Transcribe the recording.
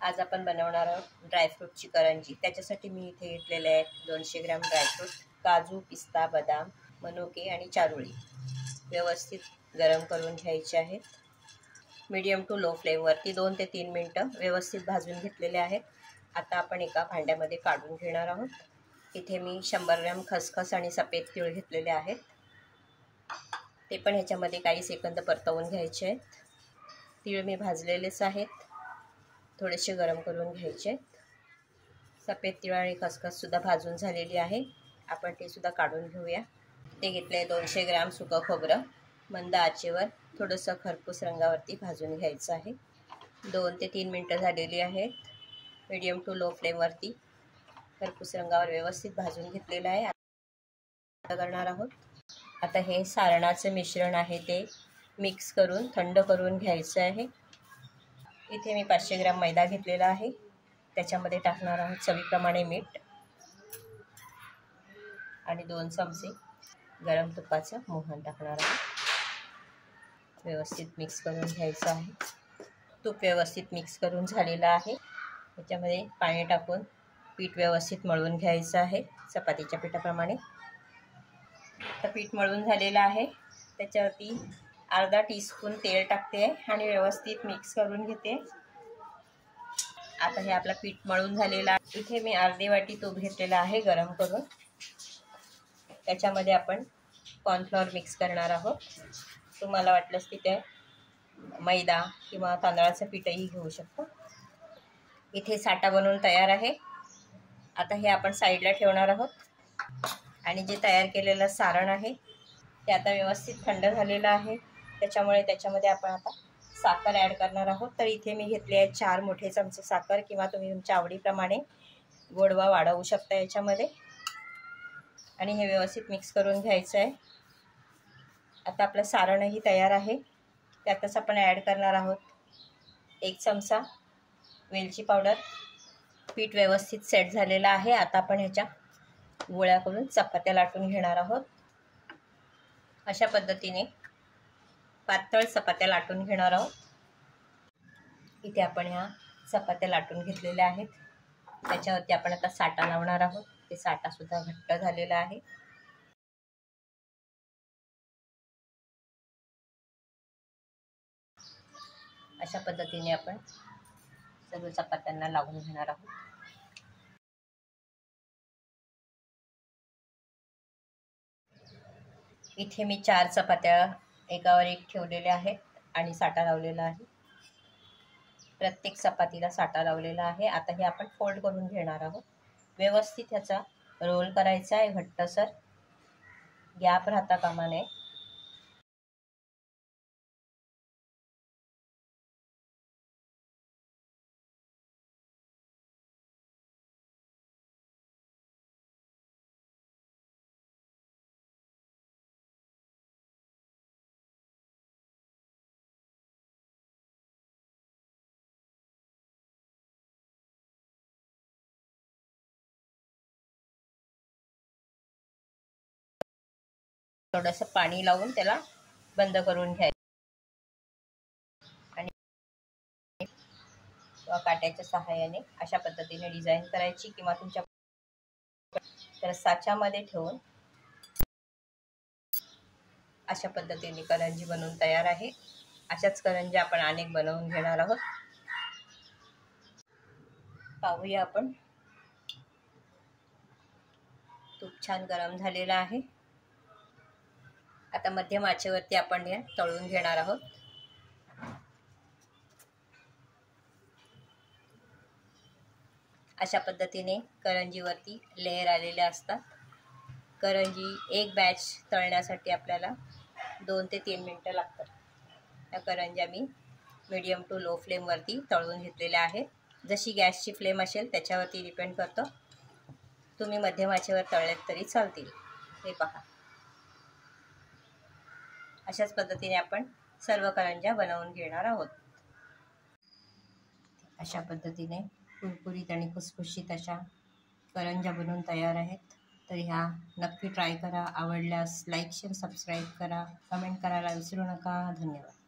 आज आपण बनवणार आहोत ड्रायफ्रूटची करंजी। त्याच्यासाठी मी इथे घेतलेले आहेत 200 ग्रॅम ड्रायफ्रूट, काजू, पिस्ता, बदाम, मनुके आणि चारोळी। व्यवस्थित गरम करून घ्यायचे आहेत। मीडियम टू लो फ्लेमवरती 2 ते 3 मिनिटं व्यवस्थित भाजून घेतलेले आहेत। आता आपण एका भांड्यामध्ये काढून घेणार आहोत। इथे मी 100 ग्रॅम खसखस आणि सफेद तीळ घेतलेले आहेत। ते पण ह्याच्यामध्ये काही सेकंद परतवून घ्यायचे आहेत। तीळ मी भाजलेलेच आहेत, थोडेसे गरम करून घ्यायचे। सफेद तीळ आणि खसखस सुद्धा भाजून झालेली आहे, आपण ते सुद्धा काढून घेऊया। ते घेतले 200 ग्रॅम सुकं खोबरं, मंद आचेवर थोडंसं खरपूस रंगावरती भाजून घ्यायचं आहे। 2 ते 3 मिनिटं झालेली आहेत। मीडियम टू लो फ्लेमवरती खरपूस रंगावर व्यवस्थित भाजून घेतलेलं आहे। आता करणार आहोत, आता हे सारणाचं मिश्रण आहे ते मिक्स करून थंड करून घ्यायचं आहे। इथे मी 500 ग्रॅम मैदा घेतलेला आहे, त्याच्यामध्ये टाकणार आहोत चवीप्रमाणे मीठ आणि 2 चमचे गरम तुपाचं मोहन टाकणार आहोत। व्यवस्थित मिक्स करून घ्यायचं आहे। तूप व्यवस्थित मिक्स करून झालेलं आहे। त्याच्यामध्ये पाणी टाकून पीठ व्यवस्थित मळून घ्यायचं आहे चपातीच्या पिठाप्रमाणे। तर पीठ मळून झालेलं आहे, त्याच्यावरती अर्धा टीस्पून तेल टाकते आणि व्यवस्थित मिक्स करून घेते। आता हे आपलं पीठ मळून झालेलं आहे। इथे मी अर्धी वाटी तूप घेतलेलं आहे गरम करून, त्याच्यामध्ये आपण कॉर्नफ्लॉवर मिक्स करणार आहोत। तुम्हाला वाटलंच तिथे मैदा किंवा तांदळाचं पीठही घेऊ शकतो। इथे साठा बनवून तयार आहे। आता हे आपण साईडला ठेवणार आहोत आणि जे तयार केलेलं सारण आहे ते आता व्यवस्थित थंड झालेलं आहे, त्याच्यामुळे त्याच्यामध्ये आपण आता साखर ॲड करणार आहोत। तर इथे मी घेतले आहे 4 मोठे चमचे साखर, किंवा तुम्ही तुमच्या आवडीप्रमाणे गोडवा वाढवू शकता याच्यामध्ये। आणि हे व्यवस्थित मिक्स करून घ्यायचं आहे। आता आपलं सारणही तयार आहे, त्यातच आपण ॲड करणार आहोत 1 चमचा वेलची पावडर। पीठ व्यवस्थित सेट झालेलं आहे। आता आपण ह्याच्या गोळ्या करून चपात्या लाटून घेणार आहोत। अशा पद्धतीने पातळ चपात्या लाटून घेणार आहोत। इथे आपण ह्या चपात्या लाटून घेतलेल्या आहेत, त्याच्यावरती आपण आता साठा लावणार आहोत। ते साठा सुद्धा घट्ट झालेला आहे। अशा पद्धतीने आपण सर्व चपात्यांना लावून घेणार आहोत। इथे मी 4 चपात्या एकावर एक ठेवलेल्या आहेत आणि साठा लावलेला आहे। प्रत्येक चपातीला साठा लावलेला आहे। आता हे आपण फोल्ड करून घेणार आहोत। व्यवस्थित ह्याचा रोल करायचा आहे घट्टसर, गॅप राहता कामा नये। थोडंसं पाणी लावून त्याला बंद करून घ्यायचं आणि काट्याच्या सहाय्याने अशा पद्धतीने डिझाईन करायची, किंवा तुमच्या तर साच्यामध्ये ठेवून अशा पद्धतीने करंजी बनवून तयार आहे। अशाच करंजी आपण अनेक बनवून घेणार आहोत। पाहूया आपण, तूप छान गरम झालेलं आहे। आता मध्यम आचेवरती आपण हे तळून घेणार आहोत। अशा पद्धतीने करंजीवरती लेयर आलेले असतात। करंजी एक बॅच तळण्यासाठी आपल्याला 2 ते 3 मिनिटं लागतात। या करंज्या मी मीडियम टू लो फ्लेमवरती तळून घेतलेल्या आहेत। जशी गॅसची फ्लेम असेल त्याच्यावरती डिपेंड करतं, तुम्ही मध्यम आचेवर तळलेत तरी चालतील। हे पहा, अशाच पद्धतीने आपण सर्व करंज्या बनवून घेणार आहोत। अशा पद्धतीने कुरकुरीत आणि खुसखुशीत अशा करंज्या बनवून तयार आहेत। तर ह्या नक्की ट्राय करा। आवडल्यास लाईक शेअर सबस्क्राईब करा, कमेंट करायला विसरू नका। धन्यवाद।